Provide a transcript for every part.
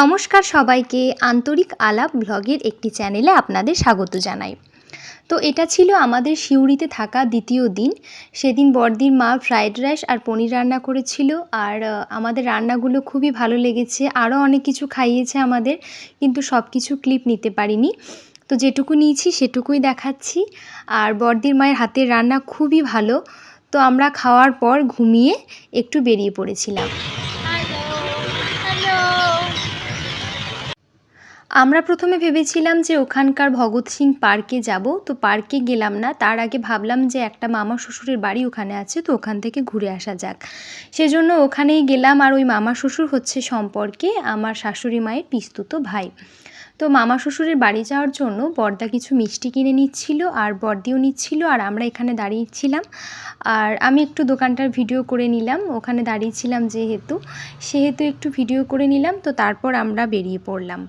নমস্কার সবাইকে, আন্তরিক আলাপ ব্লগের একটি চ্যানেলে আপনাদের স্বাগত জানাই। তো এটা ছিল আমাদের সিউড়িতে থাকা দ্বিতীয় দিন। সেদিন বড়দির মা ফ্রাইড রাইস আর পনির রান্না করেছিল, আর আমাদের রান্নাগুলো খুবই ভালো লেগেছে। আরও অনেক কিছু খাইয়েছে আমাদের, কিন্তু সব কিছু ক্লিপ নিতে পারিনি। তো যেটুকু নিয়েছি সেটুকুই দেখাচ্ছি। আর বড়দির মায়ের হাতের রান্না খুবই ভালো। তো আমরা খাওয়ার পর ঘুমিয়ে একটু বেরিয়ে পড়েছিলাম। আমরা প্রথমে ভেবেছিলাম যে ওখানকার ভগৎ সিং পার্কে যাব, তো পার্কে গেলাম না। তার আগে ভাবলাম যে একটা মামা শ্বশুরের বাড়ি ওখানে আছে, তো ওখান থেকে ঘুরে আসা যাক। সেজন্য ওখানেই গেলাম। আর ওই মামা শ্বশুর হচ্ছে সম্পর্কে আমার শাশুড়ি মায়ের পিস্তুত ভাই। তো মামা শ্বশুরের বাড়ি যাওয়ার জন্য বড়দা কিছু মিষ্টি কিনে নিচ্ছিল, আর বড়দিও নিচ্ছিল, আর আমরা এখানে দাঁড়িয়েছিলাম। আর আমি একটু দোকানটার ভিডিও করে নিলাম, ওখানে দাঁড়িয়েছিলাম সেহেতু একটু ভিডিও করে নিলাম। তো তারপর আমরা বেরিয়ে পড়লাম।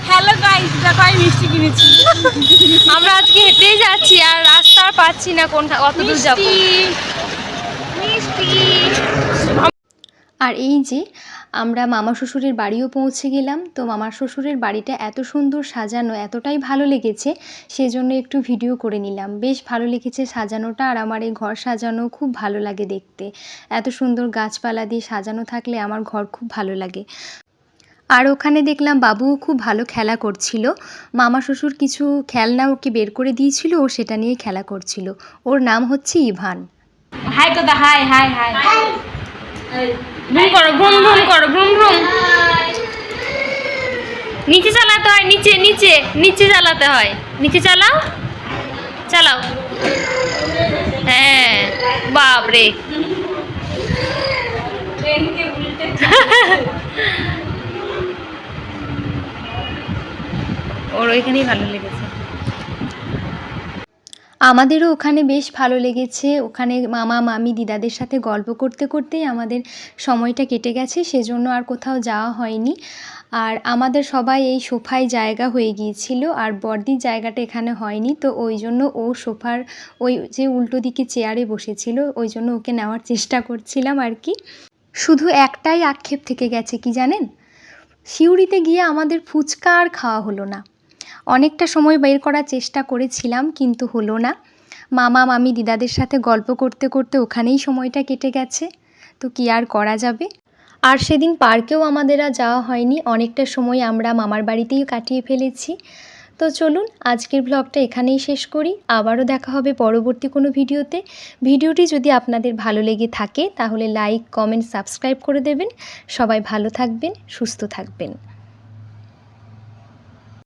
হ্যালো গাইস, দেখো আমি মিষ্টি কিনেছি। আমরা আজকে হেঁটেই যাচ্ছি, আর রাস্তা পাচ্ছি না কত দূর যাব। আর এই যে আমরা মামা শ্বশুরের বাড়িও পৌঁছে গেলাম। তো মামা শ্বশুরের বাড়িটা এত সুন্দর সাজানো, এতটাই ভালো লেগেছে, সেজন্য একটু ভিডিও করে নিলাম। বেশ ভালো লেগেছে সাজানোটা, আর আমার এই ঘর সাজানো খুব ভালো লাগে দেখতে। এত সুন্দর গাছপালা দিয়ে সাজানো থাকলে আমার ঘর খুব ভালো লাগে। আর ওখানে দেখলাম বাবুও খুব ভালো খেলা করছিল। মামা শ্বশুর কিছু খেলনা ওকে বের করে দিয়েছিল, ও সেটা নিয়ে খেলা করছিল। ওর নাম হচ্ছে ইভান। হাই তো দা, হাই হাই হাই। ভ্রুম করো, ভ্রুম ভ্রুম করো, ভ্রুম ভ্রুম। নিচে চালাতে হয়, নিচে নিচে নিচে চালাতে হয়। নিচে চালাও, চালাও। হ্যাঁ, বাপরে। ওর ওইখানেই ভালো লেগেছে। আমাদেরও ওখানে বেশ ভালো লেগেছে। ওখানে মামা মামি দিদাদের সাথে গল্প করতে করতেই আমাদের সময়টা কেটে গেছে, সেজন্য আর কোথাও যাওয়া হয়নি। আর আমাদের সবাই এই সোফায় জায়গা হয়ে গিয়েছিল, আর বড়দির জায়গাটা এখানে হয়নি। তো ওই জন্য ও সোফার ওই যে উল্টো দিকে চেয়ারে বসেছিল, ওই জন্য ওকে নেওয়ার চেষ্টা করছিলাম আর কি। শুধু একটাই আক্ষেপ থেকে গেছে, কি জানেন? সিউড়িতে গিয়ে আমাদের ফুচকা আর খাওয়া হলো না। অনেকটা সময় বের করার চেষ্টা করেছিলাম, কিন্তু হলো না। মামা মামি দিদাদের সাথে গল্প করতে করতে ওখানেই সময়টা কেটে গেছে। তো কি আর করা যাবে। আর সেদিন পার্কেও আমাদের আর যাওয়া হয়নি, অনেকটা সময় আমরা মামার বাড়িতেই কাটিয়ে ফেলেছি। তো চলুন আজকের ব্লগটা এখানেই শেষ করি। আবারও দেখা হবে পরবর্তী কোনো ভিডিওতে। ভিডিওটি যদি আপনাদের ভালো লেগে থাকে তাহলে লাইক, কমেন্ট, সাবস্ক্রাইব করে দেবেন। সবাই ভালো থাকবেন, সুস্থ থাকবেন।